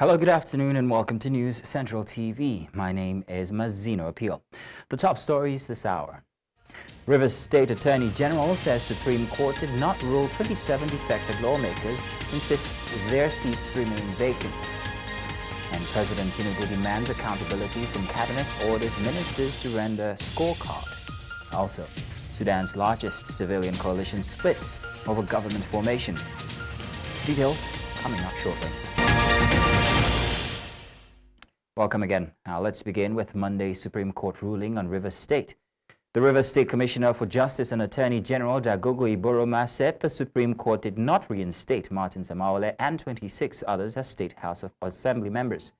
Hello, good afternoon, and welcome to News Central TV. My name is Mazino Appeal. The top stories this hour. Rivers State Attorney General says Supreme Court did not rule 27 defective lawmakers, insists their seats remain vacant. And President Tinubu demands accountability from cabinet, orders ministers to render scorecard. Also, Sudan's largest civilian coalition splits over government formation. Details coming up shortly. Welcome again. Now let's begin with Monday's Supreme Court ruling on Rivers State. The Rivers State Commissioner for Justice and Attorney General Kayode Egbetokun said the Supreme Court did not reinstate Martin Amaole and 26 others as State House of Assembly members.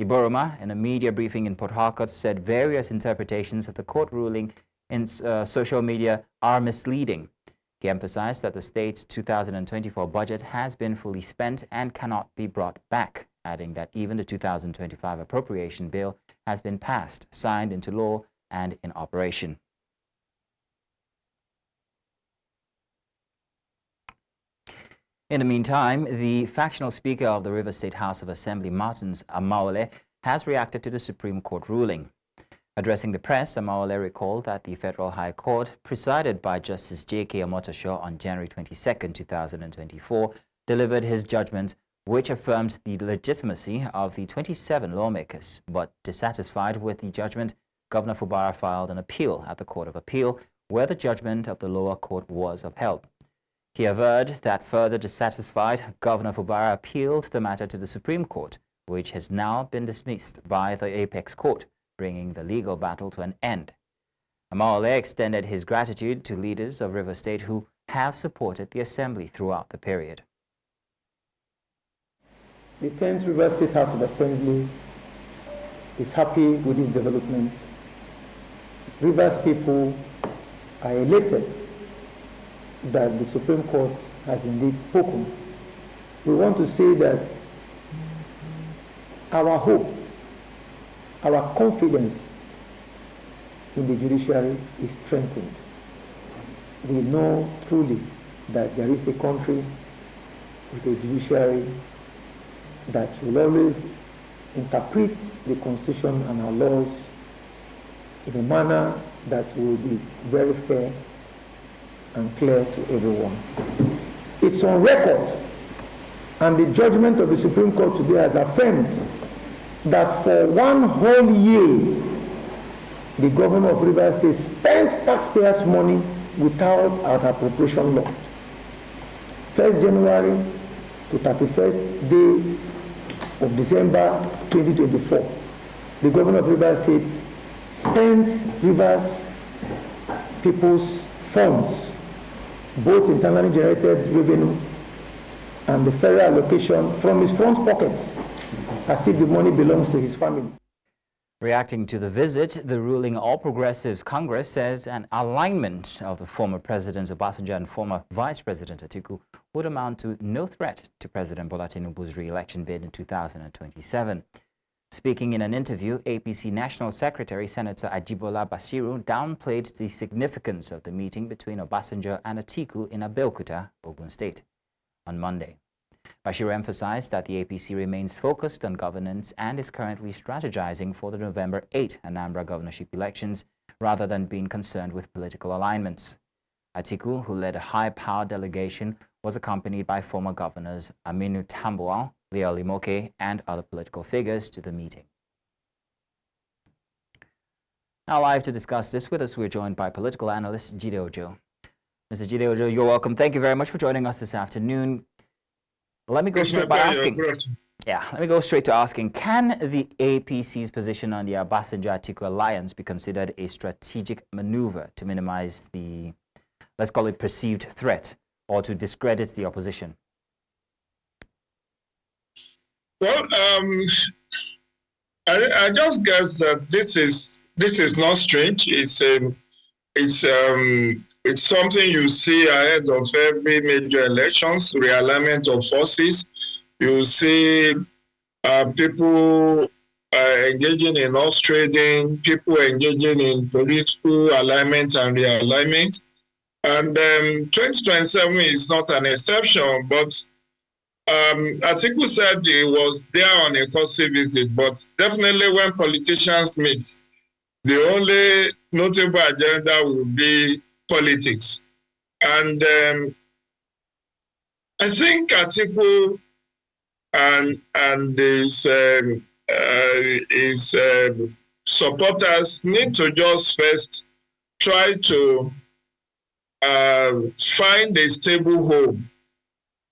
Egbetokun, in a media briefing in Port Harcourt, said various interpretations of the court ruling in social media are misleading. He emphasized that the state's 2024 budget has been fully spent and cannot be brought back, adding that even the 2025 appropriation bill has been passed, signed into law, and in operation. In the meantime, the factional Speaker of the Rivers State House of Assembly, Martin Amaole, has reacted to the Supreme Court ruling. Addressing the press, Amaole recalled that the Federal High Court, presided by Justice J.K. Omotosho on January 22, 2024, delivered his judgment which affirmed the legitimacy of the 27 lawmakers. But dissatisfied with the judgment, Governor Fubara filed an appeal at the Court of Appeal, where the judgment of the lower court was upheld. He averred that further dissatisfied, Governor Fubara appealed the matter to the Supreme Court, which has now been dismissed by the Apex Court, bringing the legal battle to an end. Amaole extended his gratitude to leaders of Rivers State who have supported the Assembly throughout the period. The 10th Rivers State House of Assembly is happy with this development. Rivers people are elated that the Supreme Court has indeed spoken. We want to say that our hope, our confidence in the judiciary is strengthened. We know truly that there is a country with a judiciary that will always interpret the Constitution and our laws in a manner that will be very fair and clear to everyone. It's on record, and the judgment of the Supreme Court today has affirmed that for one whole year, the governor of Rivers State spent taxpayers' money without an appropriation law. 1st January to 31st day of December 2024, the governor of Rivers State spent Rivers people's funds, both internally generated revenue and the federal allocation, from his front pockets, as if the money belongs to his family. Reacting to the visit, the ruling All Progressives Congress says an alignment of the former President Obasanjo and former Vice President Atiku would amount to no threat to President Bola Tinubu's re-election bid in 2027. Speaking in an interview, APC National Secretary Senator Ajibola Basiru downplayed the significance of the meeting between Obasanjo and Atiku in Abeokuta, Ogun State, on Monday. Basiru emphasized that the APC remains focused on governance and is currently strategizing for the November 8 Anambra governorship elections rather than being concerned with political alignments. Atiku, who led a high-powered delegation, was accompanied by former governors Aminu Tambuwal, Leo Limoke, and other political figures to the meeting. Now live to discuss this with us, we're joined by political analyst Jide Ojo. Mr. Jide Ojo, you're welcome. Thank you very much for joining us this afternoon. Let me go straight by asking. Let me go straight to asking, can the APC's position on the Obasanjo-Atiku alliance be considered a strategic maneuver to minimize the, let's call it, perceived threat, or to discredit the opposition? Well, I just guess that this is not strange. It's something you see ahead of every major elections, realignment of forces. You see people engaging in horse trading, people engaging in political alignment and realignment. And 2027 is not an exception, but Atiku said he was there on a courtesy visit, but definitely when politicians meet, the only notable agenda will be politics. And I think Atiku and his supporters need to just first try to find a stable home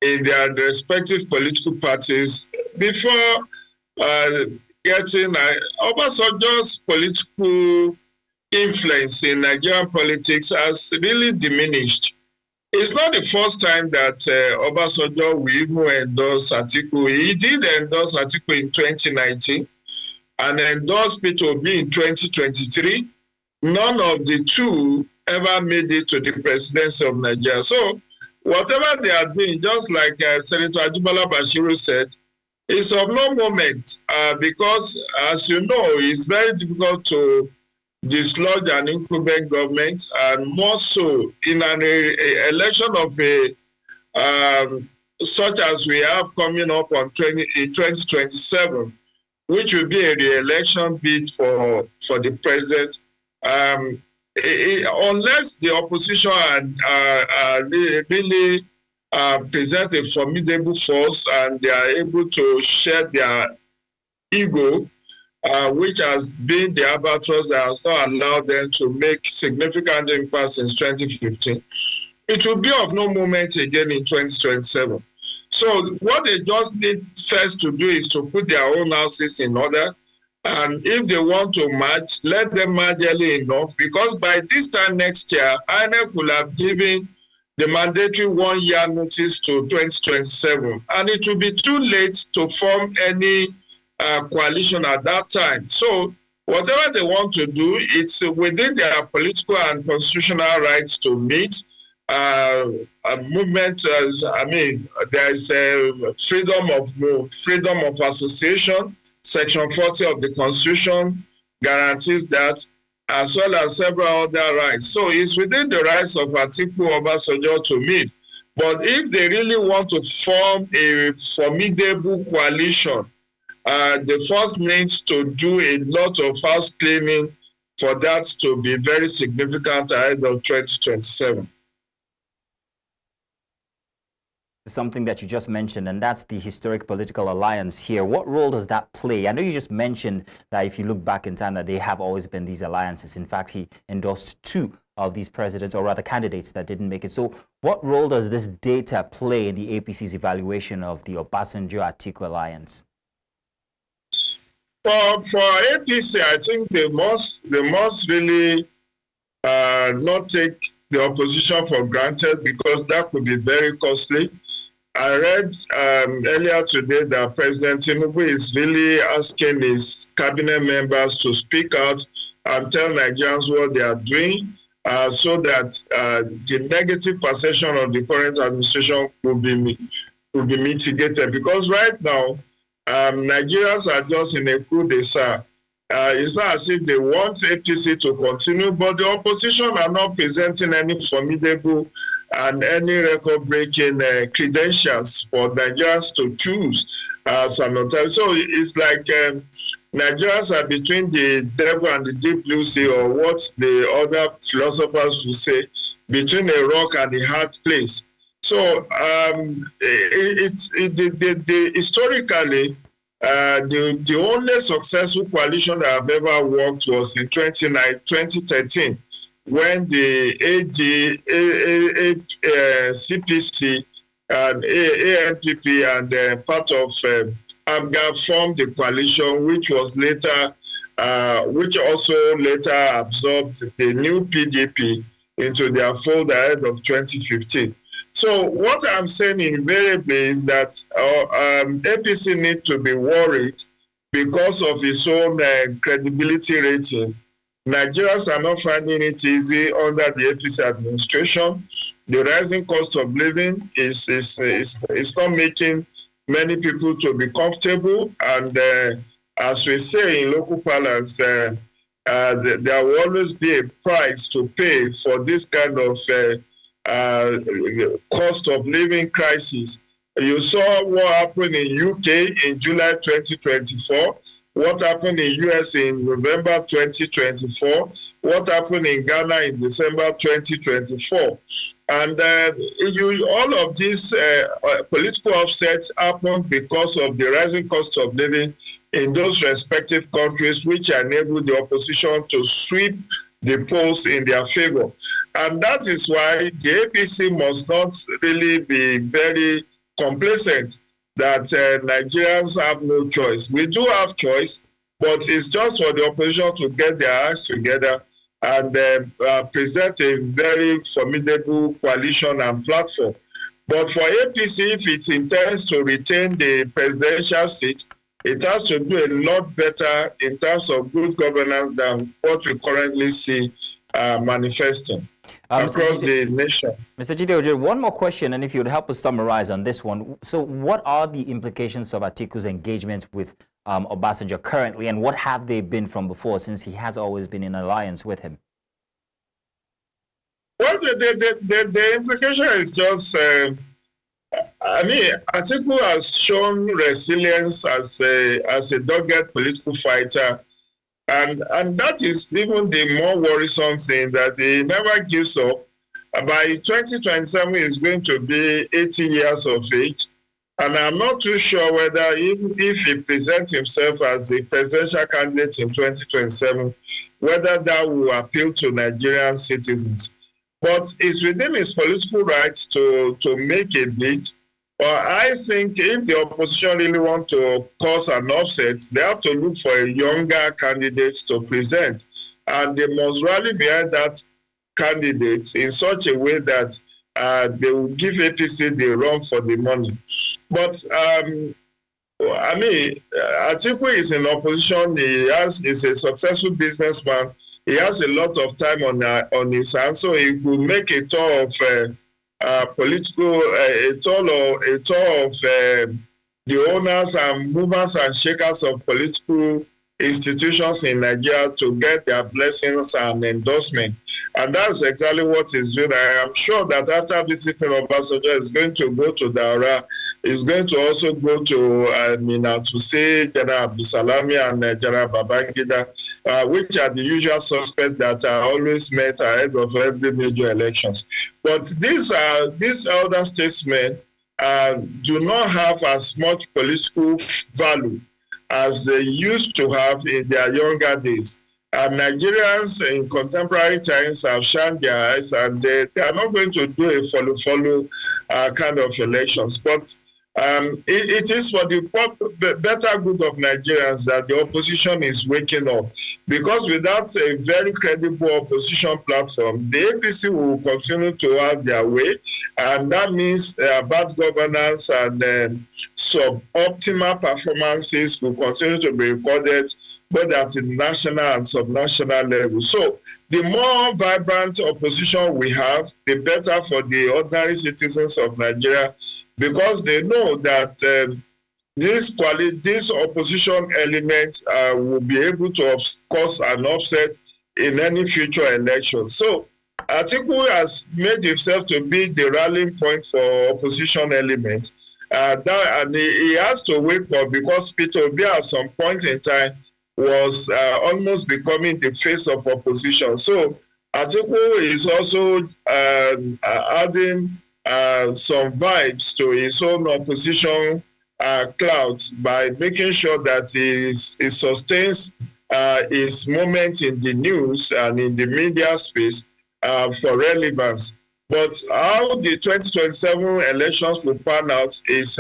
in their respective political parties before getting Obasanjo's political influence in Nigerian politics has really diminished. It's not the first time that Obasanjo will even endorse Atiku. He did endorse Atiku in 2019 and endorsed Peter Obi in 2023. None of the two ever made it to the presidency of Nigeria. So whatever they are doing, just like Senator Ajibola Bashiru said, is of no moment because, as you know, it's very difficult to dislodge an incumbent government, and more so in an election of a such as we have coming up in 2027, which will be a re-election bid for the president. Unless the opposition really present a formidable force and they are able to share their ego, which has been the albatross that has not allowed them to make significant impact since 2015, it will be of no moment again in 2027. So what they just need first to do is to put their own houses in order. And if they want to march, let them march early enough, because by this time next year, INEC will have given the mandatory 1 year notice to 2027. And it will be too late to form any coalition at that time. So whatever they want to do, it's within their political and constitutional rights to meet. A movement, there is freedom of association. Section 40 of the Constitution guarantees that, as well as several other rights. So it's within the rights of Atiku Obasanjo to meet. But if they really want to form a formidable coalition, they first need to do a lot of house cleaning for that to be very significant ahead of 2027. Something that you just mentioned, and that's the historic political alliance here. What role does that play? I know you just mentioned that if you look back in time that they have always been these alliances. In fact, he endorsed 2 of these presidents, or rather candidates, that didn't make it. So what role does this data play in the APC's evaluation of the Obasanjo-Atiku alliance? For APC, I think they must really not take the opposition for granted, because that could be very costly. I read earlier today that President Tinubu is really asking his cabinet members to speak out and tell Nigerians what they are doing, so that the negative perception of the current administration will be mitigated. Because right now, Nigerians are just in a coup-d'etat. It's not as if they want APC to continue, but the opposition are not presenting any formidable and any record-breaking credentials for Nigerians to choose as an alternative. So it's like Nigerians are between the devil and the deep blue sea, or what the other philosophers will say, between a rock and a hard place. So historically, the only successful coalition that I've ever worked was in 2013, when the CPC and ANPP and part of AMGA formed the coalition, which was later, which also later absorbed the new PDP into their fold ahead of 2015. So what I'm saying invariably is that APC need to be worried because of its own credibility rating. Nigerians are not finding it easy under the APC administration. The rising cost of living is not making many people to be comfortable. And as we say in local parlance, there will always be a price to pay for this kind of cost of living crisis. You saw what happened in UK in July 2024, what happened in US in November 2024, what happened in Ghana in December 2024. And all of these political upsets happened because of the rising cost of living in those respective countries, which enabled the opposition to sweep the polls in their favor. And that is why the APC must not really be very complacent that Nigerians have no choice. We do have choice, but it's just for the opposition to get their acts together and present a very formidable coalition and platform. But for APC, if it intends to retain the presidential seat, it has to do a lot better in terms of good governance than what we currently see manifesting across the nation. Mr. Jide, one more question, and if you would help us summarize on this one. So what are the implications of Atiku's engagements with Obasanjo currently, and what have they been from before, since he has always been in alliance with him? Well, the implication is just, Atiku has shown resilience as a dogged political fighter, and that is even the more worrisome thing, that he never gives up. By 2027, he's going to be 80 years of age, and I'm not too sure whether if he presents himself as a presidential candidate in 2027, whether that will appeal to Nigerian citizens. But it's within his political rights to make a bid. But I think if the opposition really want to cause an upset, they have to look for a younger candidate to present. And they must rally behind that candidate in such a way that they will give APC the run for the money. But Atiku is in opposition. He's a successful businessman. He has a lot of time on his hands, so he could make a tour of the owners and movers and shakers of political institutions in Nigeria to get their blessings and endorsement. And that's exactly what he's doing. I am sure that after visiting Obasanjo, is going to go to Daura, is going to also go to Mina to see General Abdulsalami and General Babangida, which are the usual suspects that are always met ahead of every major elections. But these elder statesmen do not have as much political value as they used to have in their younger days. And Nigerians in contemporary times have shined their eyes, and they are not going to do a follow kind of elections. But it is for the better good of Nigerians that the opposition is waking up. Because without a very credible opposition platform, the APC will continue to have their way, and that means bad governance and suboptimal performances will continue to be recorded both at the national and subnational level. So the more vibrant opposition we have, the better for the ordinary citizens of Nigeria, because they know that this opposition element will be able to cause an upset in any future election. So Atiku has made himself to be the rallying point for opposition element. And he has to wake up, because Peter Obi at some point in time was almost becoming the face of opposition. So Atiku is also adding some vibes to his own opposition clout by making sure that he sustains his moment in the news and in the media space for relevance. But how the 2027 elections will pan out is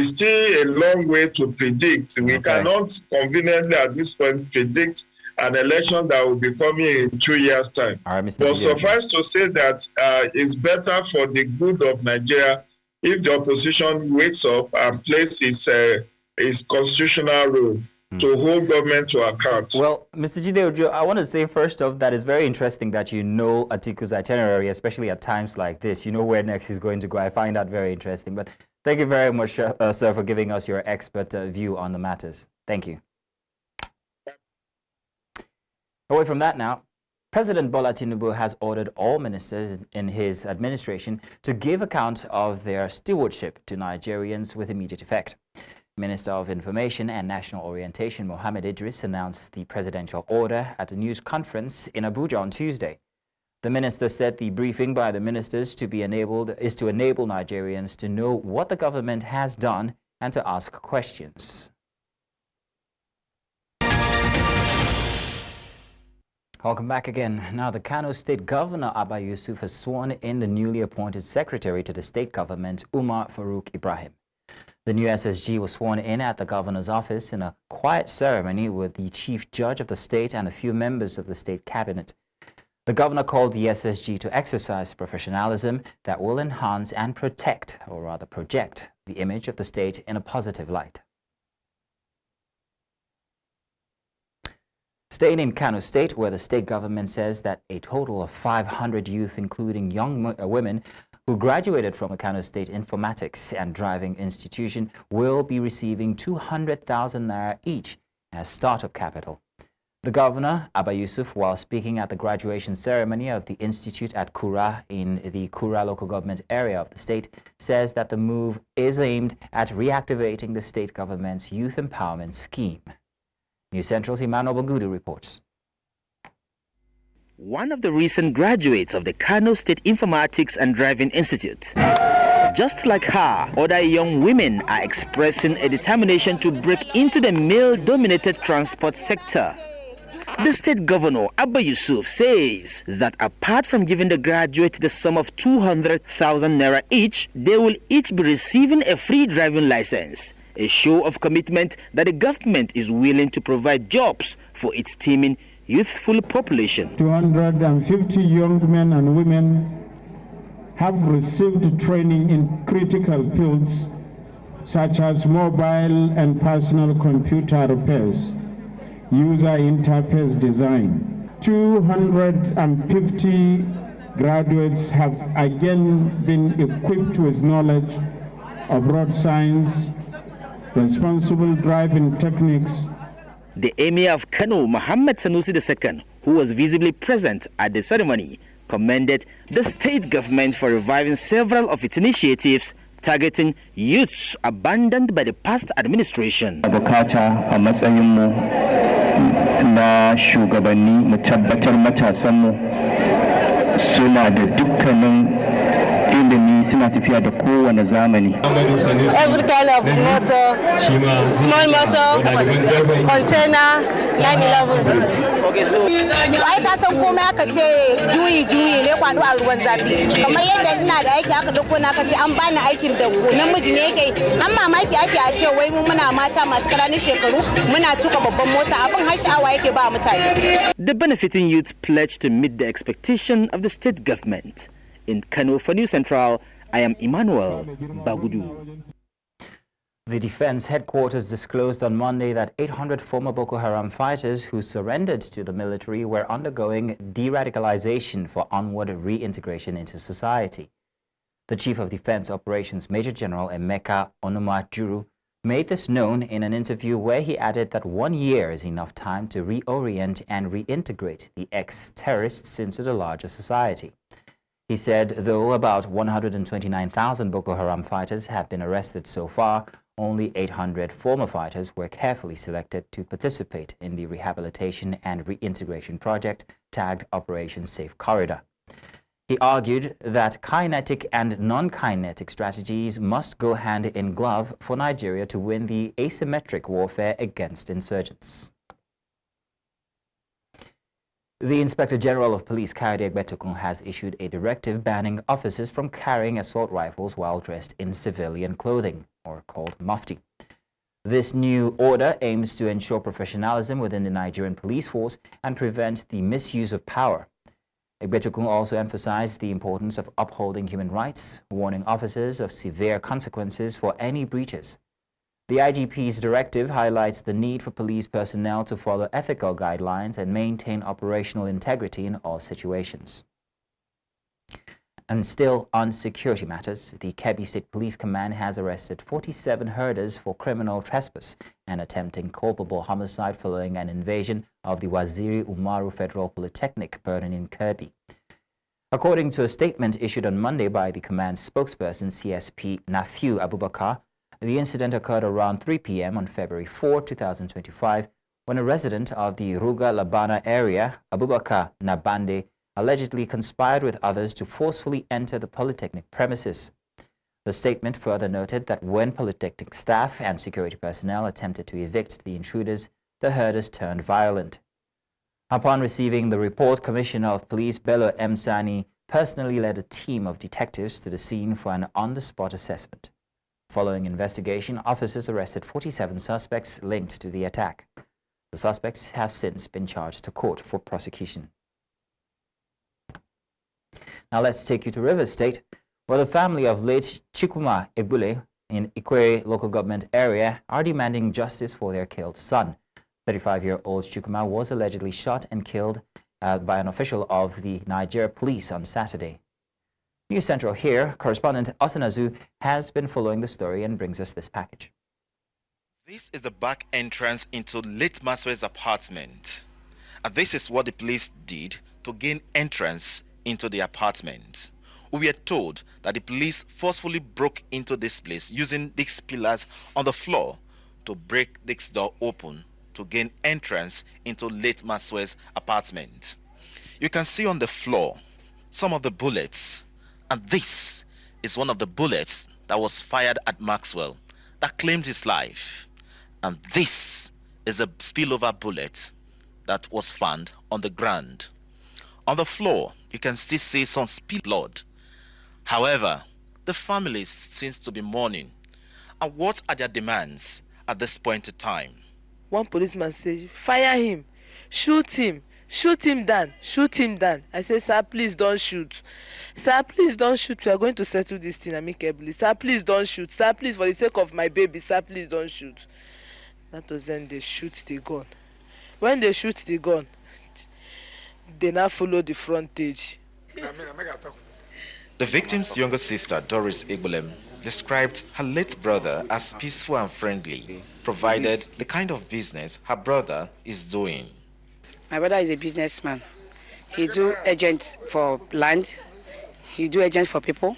still a long way to predict. We cannot conveniently at this point predict an election that will be coming in 2 years' time. But suffice to say that it's better for the good of Nigeria if the opposition wakes up and plays its constitutional role to hold government to account. Well, Mr. Jide, I want to say first off that it's very interesting that you know Atiku's itinerary, especially at times like this. You know where next he's going to go. I find that very interesting. But thank you very much, sir, for giving us your expert view on the matters. Thank you. Away from that now, President Bola Tinubu has ordered all ministers in his administration to give account of their stewardship to Nigerians with immediate effect. Minister of Information and National Orientation Mohammed Idris announced the presidential order at a news conference in Abuja on Tuesday. The minister said the briefing by the ministers is to enable Nigerians to know what the government has done and to ask questions. Welcome back again. Now, the Kano State Governor Abba Yusuf has sworn in the newly appointed Secretary to the state government, Umar Farouk Ibrahim. The new SSG was sworn in at the governor's office in a quiet ceremony with the chief judge of the state and a few members of the state cabinet. The governor called the SSG to exercise professionalism that will enhance and protect, or rather project, the image of the state in a positive light. Staying in Kano State, where the state government says that a total of 500 youth, including young women, who graduated from the Kano State Informatics and Driving Institution, will be receiving 200,000 naira each as startup capital. The governor, Abba Yusuf, while speaking at the graduation ceremony of the institute at Kura in the Kura local government area of the state, says that the move is aimed at reactivating the state government's youth empowerment scheme. News Central's Emmanuel Bagudu reports. One of the recent graduates of the Kano State Informatics and Driving Institute. Just like her, other young women are expressing a determination to break into the male-dominated transport sector. The state governor, Abba Yusuf, says that apart from giving the graduates the sum of 200,000 naira each, they will each be receiving a free driving license. A show of commitment that the government is willing to provide jobs for its teeming youthful population. 250 young men and women have received training in critical fields such as mobile and personal computer repairs, user interface design. 250 graduates have again been equipped with knowledge of road signs, responsible driving techniques. The Emir of Kano, Muhammad Sanusi II, who was visibly present at the ceremony, commended the state government for reviving several of its initiatives targeting youths abandoned by the past administration. Bukata a matsayinmu na shugabanni mu tabbatar matasanmu suna da dukkanin ilimi suna tafiya da kowane zamani. Every kind of motor, small motor, container, 911. Okay, so ai ka san komai aka ce juyi ne kwado a ruwan zafi. Kamar yadda ina da aiki aka dauko na aka ce an bani aikin da namiji ne yake. An mamaki ake a ce wai mu muna mata masu ƙananan shekaru muna tuka babban mota, abin har sha'awa yake ba mutane. The benefiting youth pledged to meet the expectation of the state government. In Kano for News Central, I am Emmanuel Bagudu. The Defense Headquarters disclosed on Monday that 800 former Boko Haram fighters who surrendered to the military were undergoing de-radicalization for onward reintegration into society. The Chief of Defense Operations, Major General Emeka Onumajuru, made this known in an interview where he added that 1 year is enough time to reorient and reintegrate the ex-terrorists into the larger society. He said, though about 129,000 Boko Haram fighters have been arrested so far, only 800 former fighters were carefully selected to participate in the rehabilitation and reintegration project tagged Operation Safe Corridor. He argued that kinetic and non-kinetic strategies must go hand in glove for Nigeria to win the asymmetric warfare against insurgents. The Inspector General of Police, Kayode Egbetokun, has issued a directive banning officers from carrying assault rifles while dressed in civilian clothing, or called mufti. This new order aims to ensure professionalism within the Nigerian police force and prevent the misuse of power. Egbetokun also emphasized the importance of upholding human rights, warning officers of severe consequences for any breaches. The IGP's directive highlights the need for police personnel to follow ethical guidelines and maintain operational integrity in all situations. And still on security matters, the Kebbi State Police Command has arrested 47 herders for criminal trespass and attempting culpable homicide following an invasion of the Waziri Umaru Federal Polytechnic burden in Kebbi. According to a statement issued on Monday by the command's spokesperson, CSP Nafiu Abubakar, the incident occurred around 3 p.m. on February 4, 2025, when a resident of the Ruga Labana area, Abubakar Nabande, allegedly conspired with others to forcefully enter the Polytechnic premises. The statement further noted that when Polytechnic staff and security personnel attempted to evict the intruders, the herders turned violent. Upon receiving the report, Commissioner of Police Bello M. Sani personally led a team of detectives to the scene for an on-the-spot assessment. Following investigation, officers arrested 47 suspects linked to the attack. The suspects have since been charged to court for prosecution. Now let's take you to Rivers State, where the family of late Chikuma Ebule in Ikwere local government area are demanding justice for their killed son. 35-year-old Chukuma was allegedly shot and killed by an official of the Nigeria police on Saturday. News Central here, correspondent Osanazu has been following the story and brings us this package. This is the back entrance into late Maswe's apartment. And this is what the police did to gain entrance into the apartment. We were told that the police forcefully broke into this place using these pillars on the floor to break this door open to gain entrance into late Maswe's apartment. You can see on the floor some of the bullets, and this is one of the bullets that was fired at Maxwell that claimed his life. And this is a spillover bullet that was found on the ground. On the floor, you can still see some spilled blood. However, the family seems to be mourning. And what are their demands at this point in time? One policeman says, fire him, shoot him down, shoot him down. I say, sir, please don't shoot. Sir, please don't shoot. We are going to settle this thing amicably. Sir, please don't shoot. Sir, please, for the sake of my baby, sir, please don't shoot. That was when they shoot the gun. When they shoot the gun, they now follow the frontage. The victim's younger sister, Doris Egbetokun, described her late brother as peaceful and friendly, provided the kind of business her brother is doing. My brother is a businessman. He do agents for land. He do agents for people.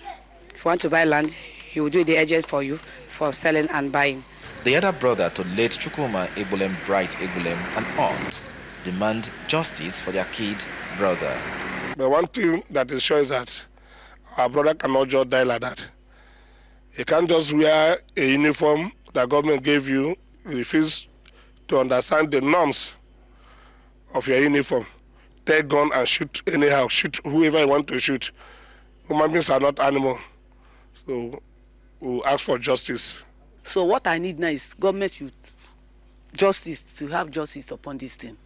If you want to buy land, he will do the agent for you for selling and buying. The other brother to late Chukuma Egbetokun, Bright Egbetokun, and aunt demand justice for their kid brother. But one thing that is sure is that our brother cannot just die like that. You can't just wear a uniform that government gave you, refuse to understand the norms of your uniform. Take gun and shoot anyhow, shoot whoever you want to shoot. Human beings are not animals. So we'll ask for justice. So what I need now is government should justice, to have justice upon this thing.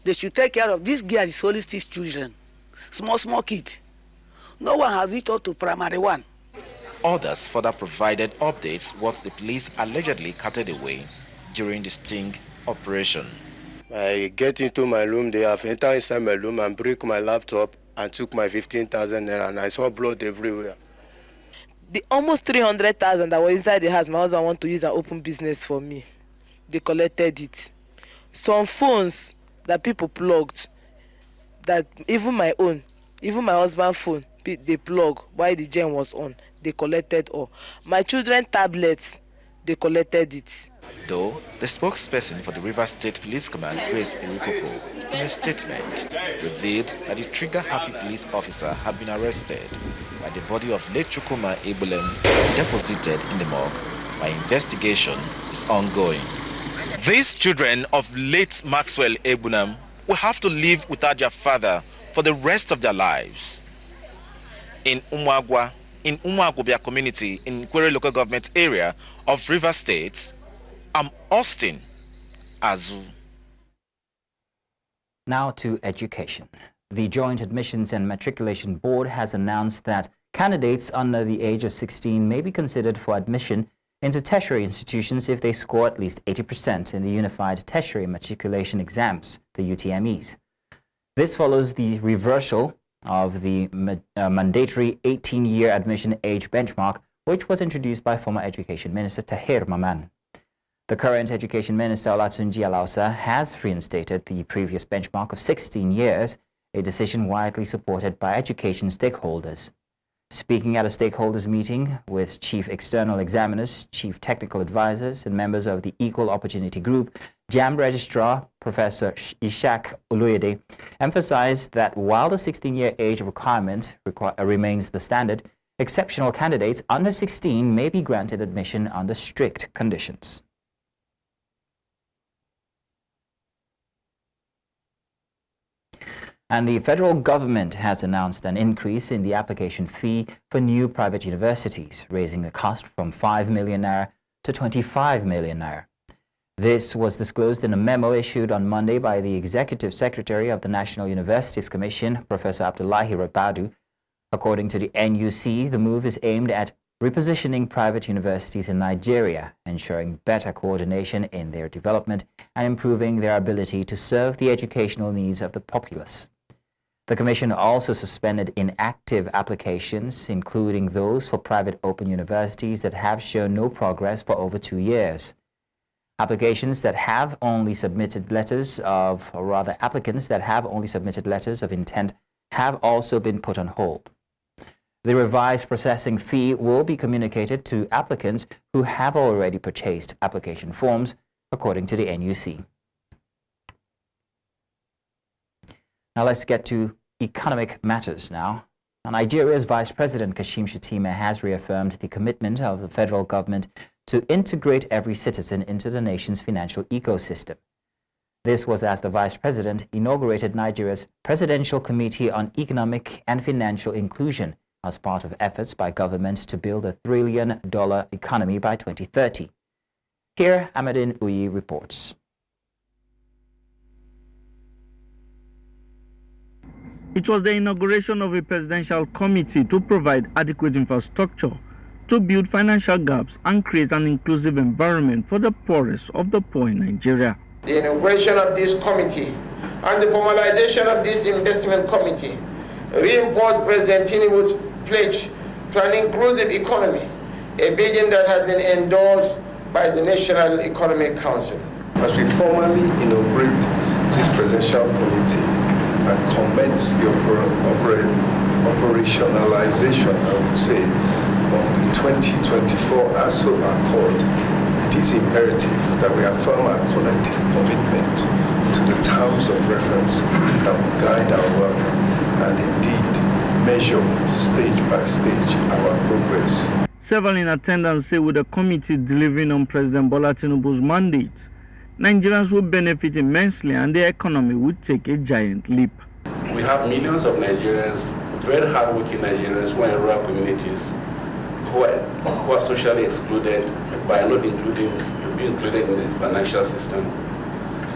They should take care of this girl is only 6 children, small kids. No one has reached out to primary one. Others further provided updates what the police allegedly carted away during the sting operation. I get into my room, they have entered inside my room and break my laptop and took my 15,000 naira, and I saw blood everywhere. The almost 300,000 that was inside the house, my husband want to use and open business for me. They collected it. Some phones that people plugged, that even my husband's phone, they plug while the gen was on. They collected all. My children's tablets, they collected it. Though the spokesperson for the Rivers State Police Command, Grace Irikoko, in a statement revealed that the trigger-happy police officer had been arrested, while the body of late Chukuma Egbetokun deposited in the morgue, while investigation is ongoing. These children of late Maxwell Egbetokun will have to live without their father for the rest of their lives. In Umuagobia community in Ikwere local government area of Rivers State, I'm Austin Azu. Now to education. The Joint Admissions and Matriculation Board has announced that candidates under the age of 16 may be considered for admission into tertiary institutions if they score at least 80% in the Unified Tertiary Matriculation Exams, the UTMEs. This follows the reversal of the mandatory 18-year admission age benchmark, which was introduced by former Education Minister Tahir Maman. The current Education Minister Olatunji Alausa has reinstated the previous benchmark of 16 years, a decision widely supported by education stakeholders. Speaking at a stakeholders meeting with chief external examiners, chief technical advisors, and members of the Equal Opportunity Group, JAMB Registrar Professor Ishak Uluyede emphasized that while the 16-year age requirement remains the standard, exceptional candidates under 16 may be granted admission under strict conditions. And the federal government has announced an increase in the application fee for new private universities, raising the cost from 5 million naira to 25 million naira. This was disclosed in a memo issued on Monday by the Executive Secretary of the National Universities Commission, Professor Abdullahi Rabadu. According to the NUC, the move is aimed at repositioning private universities in Nigeria, ensuring better coordination in their development and improving their ability to serve the educational needs of the populace. The Commission also suspended inactive applications, including those for private open universities that have shown no progress for over 2 years. Applications that have only submitted letters of, or rather applicants that have only submitted letters of intent have also been put on hold. The revised processing fee will be communicated to applicants who have already purchased application forms, according to the NUC. Now let's get to economic matters now. Nigeria's Vice President Kashim Shettima has reaffirmed the commitment of the federal government to integrate every citizen into the nation's financial ecosystem. This was as the Vice President inaugurated Nigeria's Presidential Committee on Economic and Financial Inclusion as part of efforts by government to build a $1 trillion economy by 2030. Here, Amadine Uyi reports. It was the inauguration of a presidential committee to provide adequate infrastructure to build financial gaps and create an inclusive environment for the poorest of the poor in Nigeria. The inauguration of this committee and the formalization of this investment committee reinforced President Tinubu's pledge to an inclusive economy, a vision that has been endorsed by the National Economic Council. As we formally inaugurate this presidential committee and commence the operationalization, I would say, of the 2024 ASO Accord, it is imperative that we affirm our collective commitment to the terms of reference that will guide our work and indeed measure stage by stage our progress. Several in attendance say with the committee delivering on President Bola Tinubu's mandate, Nigerians will benefit immensely and the economy will take a giant leap. We have millions of Nigerians, very hardworking Nigerians who are in rural communities, who are socially excluded by not being included in the financial system.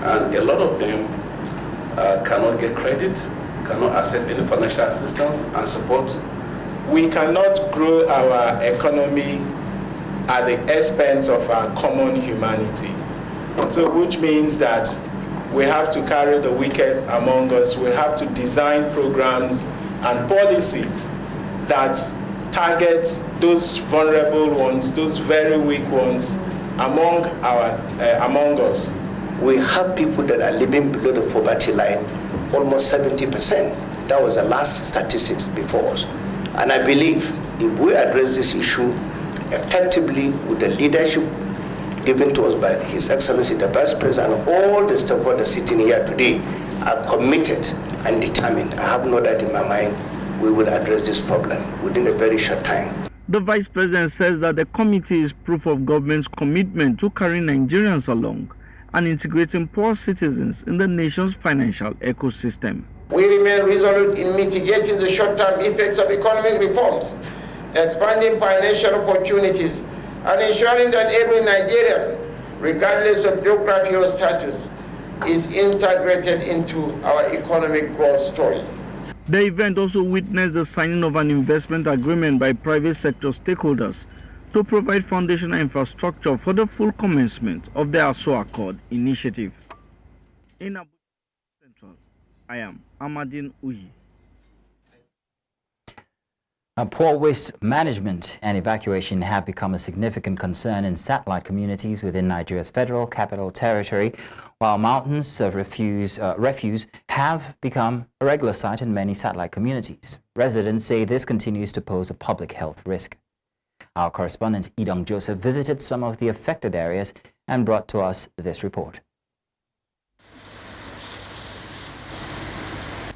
And a lot of them cannot get credit, cannot access any financial assistance and support. We cannot grow our economy at the expense of our common humanity. So which means that we have to carry the weakest among us. We have to design programs and policies that target those vulnerable ones, those very weak ones among us. We have people that are living below the poverty line, almost 70%. That was the last statistics before us. And I believe if we address this issue effectively with the leadership given to us by His Excellency the Vice President and all the stakeholders sitting here today are committed and determined. I have no doubt in my mind we will address this problem within a very short time. The Vice President says that the committee is proof of government's commitment to carry Nigerians along and integrating poor citizens in the nation's financial ecosystem. We remain resolute in mitigating the short-term effects of economic reforms, expanding financial opportunities, and ensuring that every Nigerian, regardless of geography or status, is integrated into our economic growth story. The event also witnessed the signing of an investment agreement by private sector stakeholders to provide foundational infrastructure for the full commencement of the ASO Accord initiative. In Abuja Central, I am Amadine Uyi. Poor waste management and evacuation have become a significant concern in satellite communities within Nigeria's Federal Capital Territory, while mountains of refuse have become a regular sight in many satellite communities. Residents say this continues to pose a public health risk. Our correspondent Idong Joseph visited some of the affected areas and brought to us this report.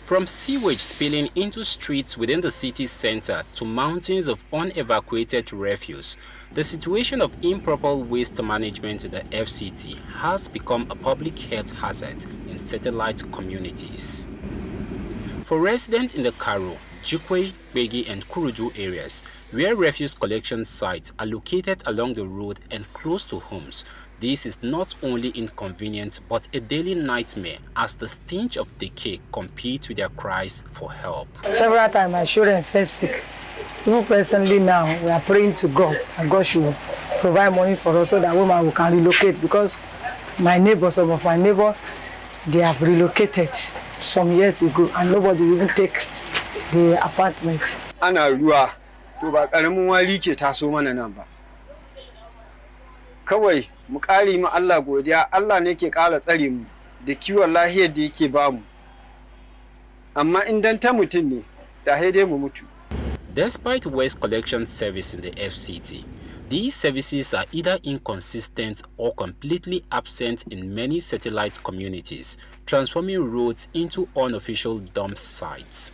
From sewage spilling into streets within the city center to mountains of unevacuated refuse, the situation of improper waste management in the FCT has become a public health hazard in satellite communities. For residents in the Karo, Jikwe, Begi and Kurudu areas, where refuse collection sites are located along the road and close to homes, this is not only inconvenient but a daily nightmare as the stench of decay competes with their cries for help. Several times my children fell sick. Even personally now, we are praying to God and God should provide money for us so that women we can relocate, because my neighbors, some of my neighbors, they have relocated some years ago and nobody will even take the apartment. Ana ruwa to ba karamin wari ke taso mana nan ba. Kawai mu kare mu Allah godiya, Allah ne ke kara tsare mu da kiwon lahiyar da yake ba mu. Amma in dan ta mutun ne da haide mu mutu. Despite waste collection service in the FCT, these services are either inconsistent or completely absent in many satellite communities, transforming roads into unofficial dump sites.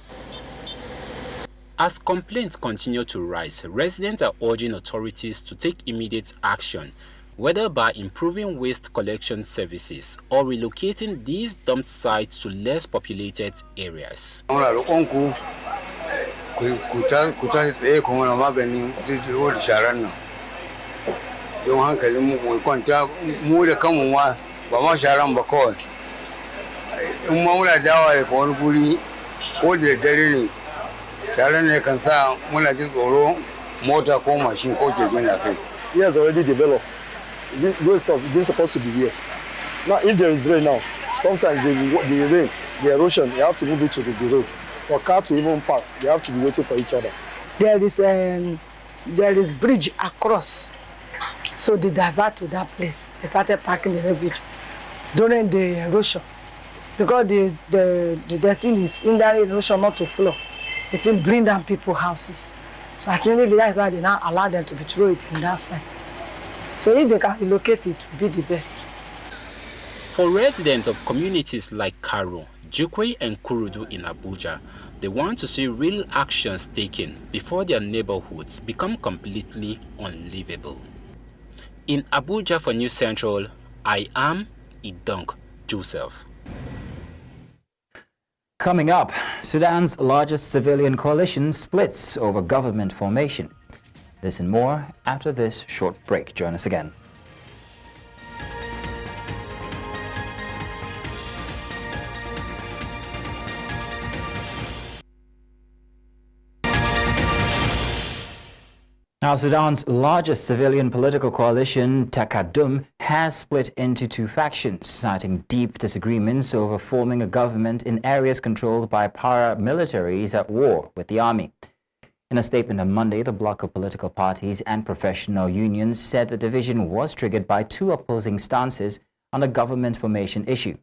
As complaints continue to rise, residents are urging authorities to take immediate action, whether by improving waste collection services or relocating these dump sites to less populated areas. Don hankalin mu ko kwanta mu da kanmu ma ba ma sharan ba kawai. In ma muna dawa daga wani guri ko da dare ne, sharan ne kan sa muna jin tsoro mota ko mashin ko keke napep. He has already developed. Those stuff they're supposed to be here. Now, if there is rain now, sometimes the rain, the erosion, you have to move it to the road. For car to even pass, they have to be waiting for each other. There is bridge across. So they divert to that place. They started parking the refuge during the erosion, because the thing is in that erosion not to flow. It will bring down people's houses. So I think maybe that's why they now allow them to be throw it in that side. So if they can relocate it, it would be the best. For residents of communities like Karo, Jikwe and Kurudu in Abuja, they want to see real actions taken before their neighborhoods become completely unlivable. In Abuja for News Central, I am Idong Joseph. Coming up, Sudan's largest civilian coalition splits over government formation. This and more after this short break. Join us again. Now, Sudan's largest civilian political coalition, Takadum, has split into two factions, citing deep disagreements over forming a government in areas controlled by paramilitaries at war with the army. In a statement on Monday, the bloc of political parties and professional unions said the division was triggered by two opposing stances on the government formation issue.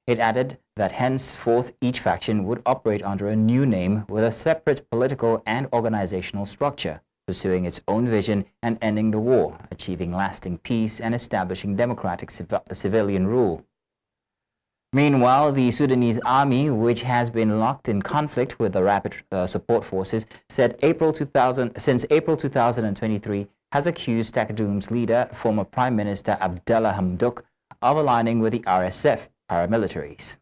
It added that henceforth each faction would operate under a new name with a separate political and organizational structure, pursuing its own vision and ending the war, achieving lasting peace and establishing democratic civilian rule. Meanwhile, the Sudanese army, which has been locked in conflict with the Rapid Support Forces, said since April 2023, has accused Takadum's leader, former Prime Minister Abdallah Hamdok, of aligning with the RSF paramilitaries.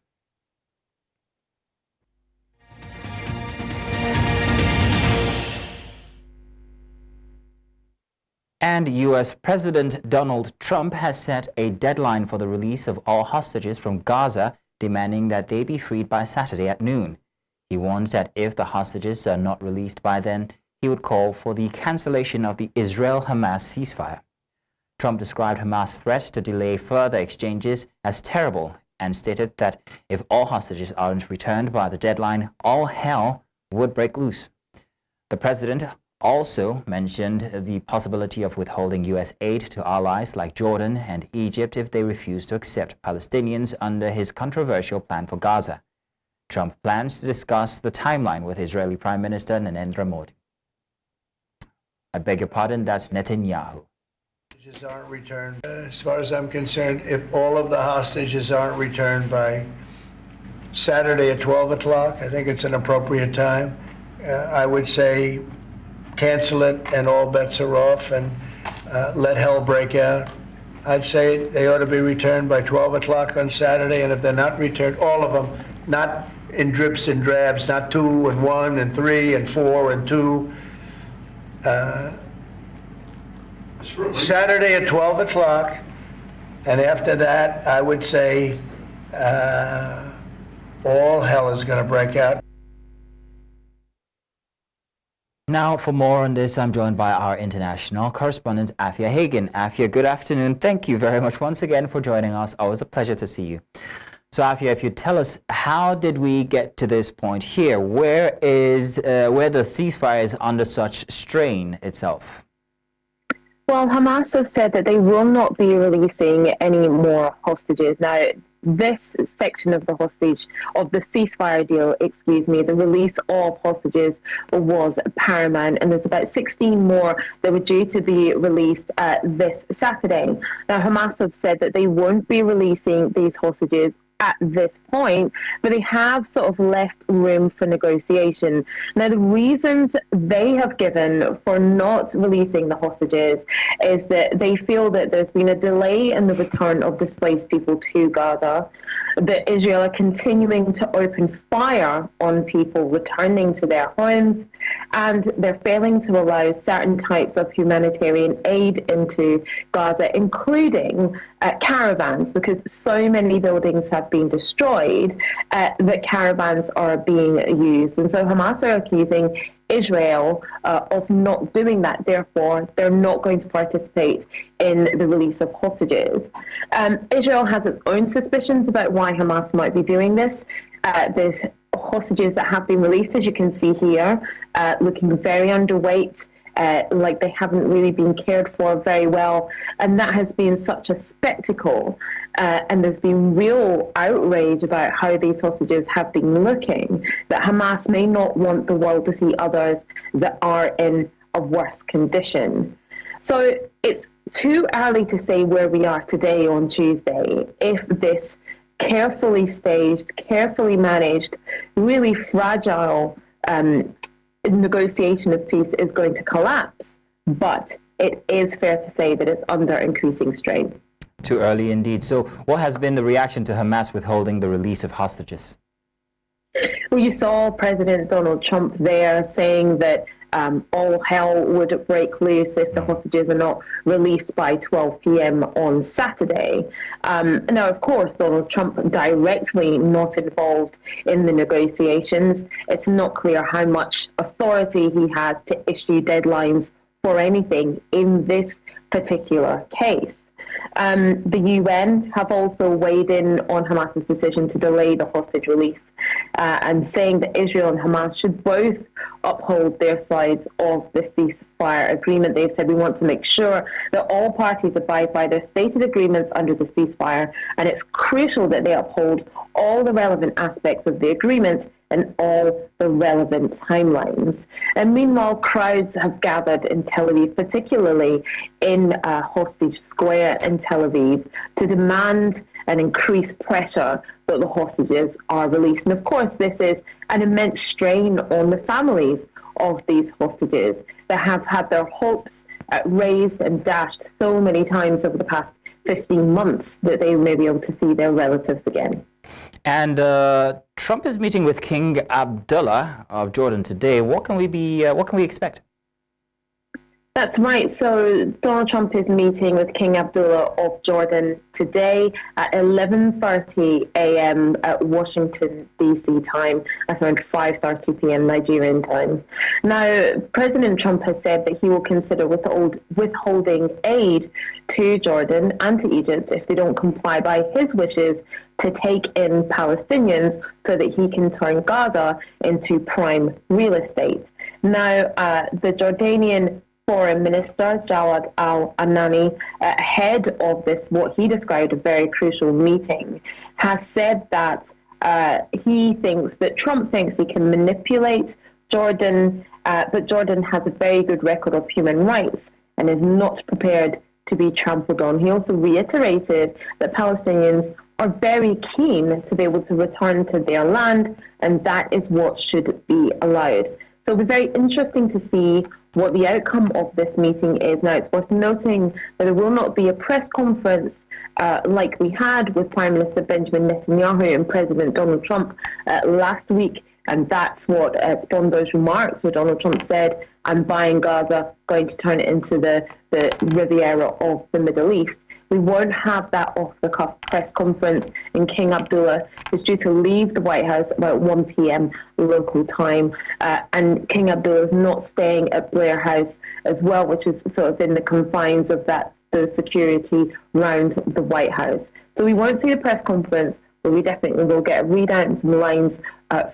And U.S. President Donald Trump has set a deadline for the release of all hostages from Gaza, demanding that they be freed by Saturday at noon. He warned that if the hostages are not released by then, he would call for the cancellation of the Israel-Hamas ceasefire. Trump described Hamas' threats to delay further exchanges as terrible and stated that if all hostages aren't returned by the deadline, all hell would break loose. The president also mentioned the possibility of withholding U.S. aid to allies like Jordan and Egypt if they refuse to accept Palestinians under his controversial plan for Gaza. Trump plans to discuss the timeline with Israeli Prime Minister Narendra Modi. I beg your pardon, that's Netanyahu. Hostages aren't returned. As far as I'm concerned, if all of the hostages aren't returned by Saturday at 12 o'clock, I think it's an appropriate time. I would say cancel it and all bets are off and let hell break out. I'd say they ought to be returned by 12 o'clock on Saturday, and if they're not returned, all of them, not in drips and drabs, not 2 and 1 and 3 and 4 and 2. Saturday at 12 o'clock, and after that, I would say all hell is going to break out. Now, for more on this, I'm joined by our international correspondent, Afia Hagen. Afia, good afternoon. Thank you very much once again for joining us. Always a pleasure to see you. So, Afia, if you tell us, how did we get to this point here? Where the ceasefire is under such strain itself? Well, Hamas have said that they will not be releasing any more hostages. Now, this section of the ceasefire deal, the release of hostages was paramount, and there's about 16 more that were due to be released this Saturday. Now, Hamas have said that they won't be releasing these hostages at this point, but they have sort of left room for negotiation. Now, the reasons they have given for not releasing the hostages is that they feel that there's been a delay in the return of displaced people to Gaza, that Israel are continuing to open fire on people returning to their homes, and they're failing to allow certain types of humanitarian aid into Gaza, including caravans, because so many buildings have been destroyed that caravans are being used. And so Hamas are accusing Israel of not doing that. Therefore, they're not going to participate in the release of hostages. Israel has its own suspicions about why Hamas might be doing this. There's hostages that have been released, as you can see here, looking very underweight, like they haven't really been cared for very well. And that has been such a spectacle. And there's been real outrage about how these hostages have been looking, that Hamas may not want the world to see others that are in a worse condition. So it's too early to say where we are today on Tuesday if this carefully staged, carefully managed, really fragile negotiation of peace is going to collapse. But it is fair to say that it's under increasing strain. Too early indeed. So what has been the reaction to Hamas withholding the release of hostages? Well, you saw President Donald Trump there saying that all hell would break loose if the hostages are not released by 12 p.m. on Saturday. Now, of course, Donald Trump directly not involved in the negotiations. It's not clear how much authority he has to issue deadlines for anything in this particular case. The UN have also weighed in on Hamas's decision to delay the hostage release and saying that Israel and Hamas should both uphold their sides of the ceasefire agreement. They've said, we want to make sure that all parties abide by their stated agreements under the ceasefire, and it's crucial that they uphold all the relevant aspects of the agreement and all the relevant timelines. And meanwhile, crowds have gathered in Tel Aviv, particularly in Hostage Square in Tel Aviv, to demand and increase pressure that the hostages are released. And of course, this is an immense strain on the families of these hostages that have had their hopes raised and dashed so many times over the past 15 months that they may be able to see their relatives again. And Trump is meeting with King Abdullah of Jordan today. What can we expect? That's right. So Donald Trump is meeting with King Abdullah of Jordan today at 11:30 a.m. at Washington, D.C. time. That's around 5:30 p.m. Nigerian time. Now, President Trump has said that he will consider withholding aid to Jordan and to Egypt if they don't comply by his wishes to take in Palestinians so that he can turn Gaza into prime real estate. Now, the Jordanian Foreign Minister Jawad al-Anani, ahead of this, what he described a very crucial meeting, has said that he thinks that Trump thinks he can manipulate Jordan, but Jordan has a very good record of human rights and is not prepared to be trampled on. He also reiterated that Palestinians are very keen to be able to return to their land, and that is what should be allowed. So it'll be very interesting to see what the outcome of this meeting is. Now, it's worth noting that there will not be a press conference like we had with Prime Minister Benjamin Netanyahu and President Donald Trump last week, and that's what spawned those remarks where Donald Trump said, "I'm buying Gaza, going to turn it into the Riviera of the Middle East." We won't have that off-the-cuff press conference, and King Abdullah is due to leave the White House about 1 p.m. local time. And King Abdullah is not staying at Blair House as well, which is sort of in the confines of the security around the White House. So we won't see the press conference, but we definitely will get a readout and some lines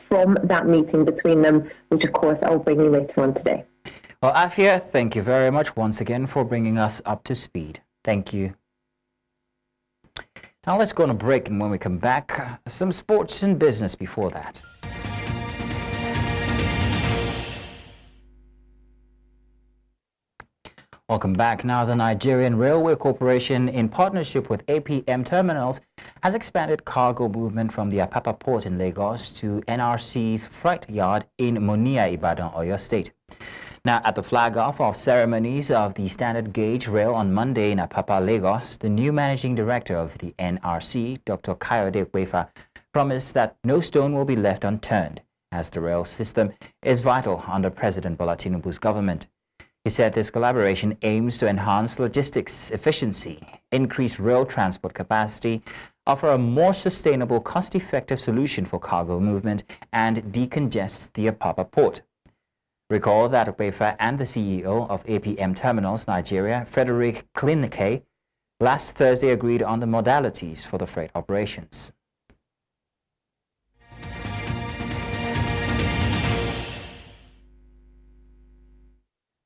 from that meeting between them, which of course I'll bring you later on today. Well, Afia, thank you very much once again for bringing us up to speed. Thank you. Now let's go on a break, and when we come back, some sports and business before that. Welcome back. Now, the Nigerian Railway Corporation, in partnership with APM Terminals, has expanded cargo movement from the Apapa port in Lagos to NRC's freight yard in Monia, Ibadan, Oyo State. Now, at the flag-off of ceremonies of the standard gauge rail on Monday in Apapa, Lagos, the new managing director of the NRC, Dr. Kayode Egbetokun, promised that no stone will be left unturned, as the rail system is vital under President Bola Tinubu's government. He said this collaboration aims to enhance logistics efficiency, increase rail transport capacity, offer a more sustainable, cost-effective solution for cargo movement, and decongest the Apapa port. Recall that Egbetokun and the CEO of APM Terminals Nigeria, Frederick Klinike, last Thursday agreed on the modalities for the freight operations.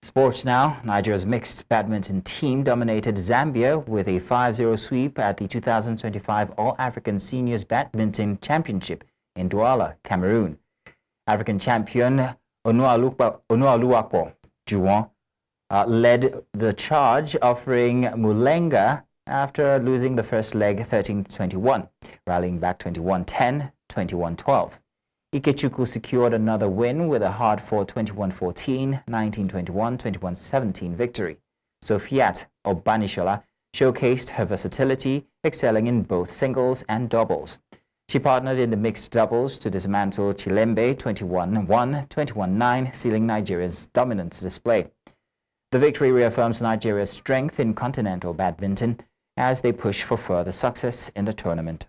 Sports now. Nigeria's mixed badminton team dominated Zambia with a 5-0 sweep at the 2025 All-African Seniors Badminton Championship in Douala, Cameroon. African champion Onualuwapo Juwon led the charge, offering Mulenga after losing the first leg 13-21, rallying back 21-10, 21-12. Ikechukwu secured another win with a hard-fought 21-14, 19-21, 21-17 victory. Sofiat Obanishola showcased her versatility, excelling in both singles and doubles. She partnered in the mixed doubles to dismantle Chilembe 21-1, 21-9, sealing Nigeria's dominance display. The victory reaffirms Nigeria's strength in continental badminton as they push for further success in the tournament.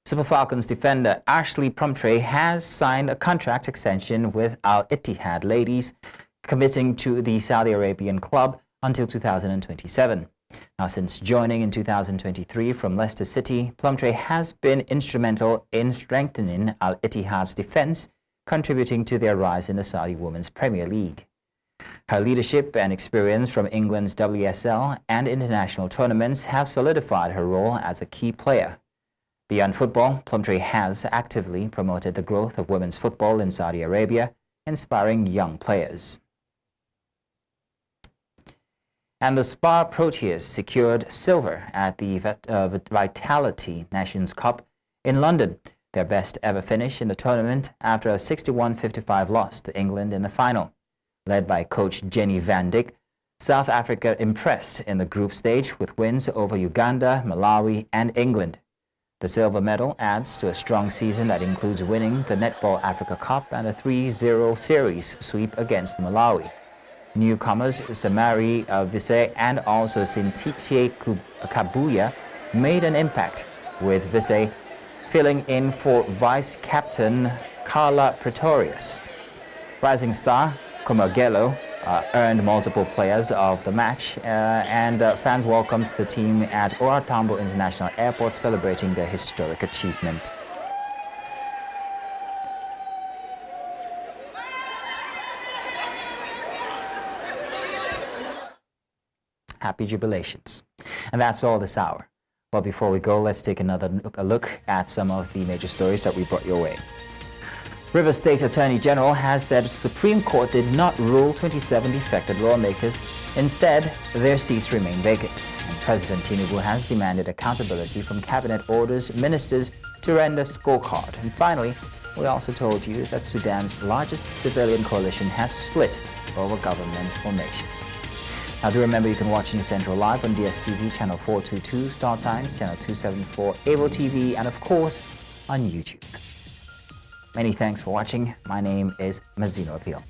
Super Falcons defender Ashley Plumtree has signed a contract extension with Al Ittihad Ladies, committing to the Saudi Arabian club until 2027. Now, since joining in 2023 from Leicester City, Plumtree has been instrumental in strengthening Al Ittihad's defense, contributing to their rise in the Saudi Women's Premier League. Her leadership and experience from England's WSL and international tournaments have solidified her role as a key player. Beyond football, Plumtree has actively promoted the growth of women's football in Saudi Arabia, inspiring young players. And the Spa Proteas secured silver at the Vitality Nations Cup in London, their best ever finish in the tournament after a 61-55 loss to England in the final. Led by coach Jenny Van Dijk, South Africa impressed in the group stage with wins over Uganda, Malawi, and England. The silver medal adds to a strong season that includes winning the Netball Africa Cup and a 3-0 series sweep against Malawi. Newcomers Samari Vise and also Sintiche Kabuya made an impact, with Vise filling in for vice-captain Carla Pretorius. Rising star Komagelo earned multiple players of the match, and fans welcomed the team at OR Tambo International Airport, celebrating their historic achievement. happy jubilations. And that's all this hour. But before we go, let's take a look at some of the major stories that we brought your way. Rivers State Attorney General has said Supreme Court did not rule 27 defected lawmakers. Instead, their seats remain vacant. And President Tinubu has demanded accountability from cabinet orders ministers to render scorecard. And finally, we also told you that Sudan's largest civilian coalition has split over government formation. Now do remember you can watch News Central live on DSTV channel 422, Star Times channel 274, Able TV, and of course on YouTube. Many thanks for watching. My name is Mazino Appeal.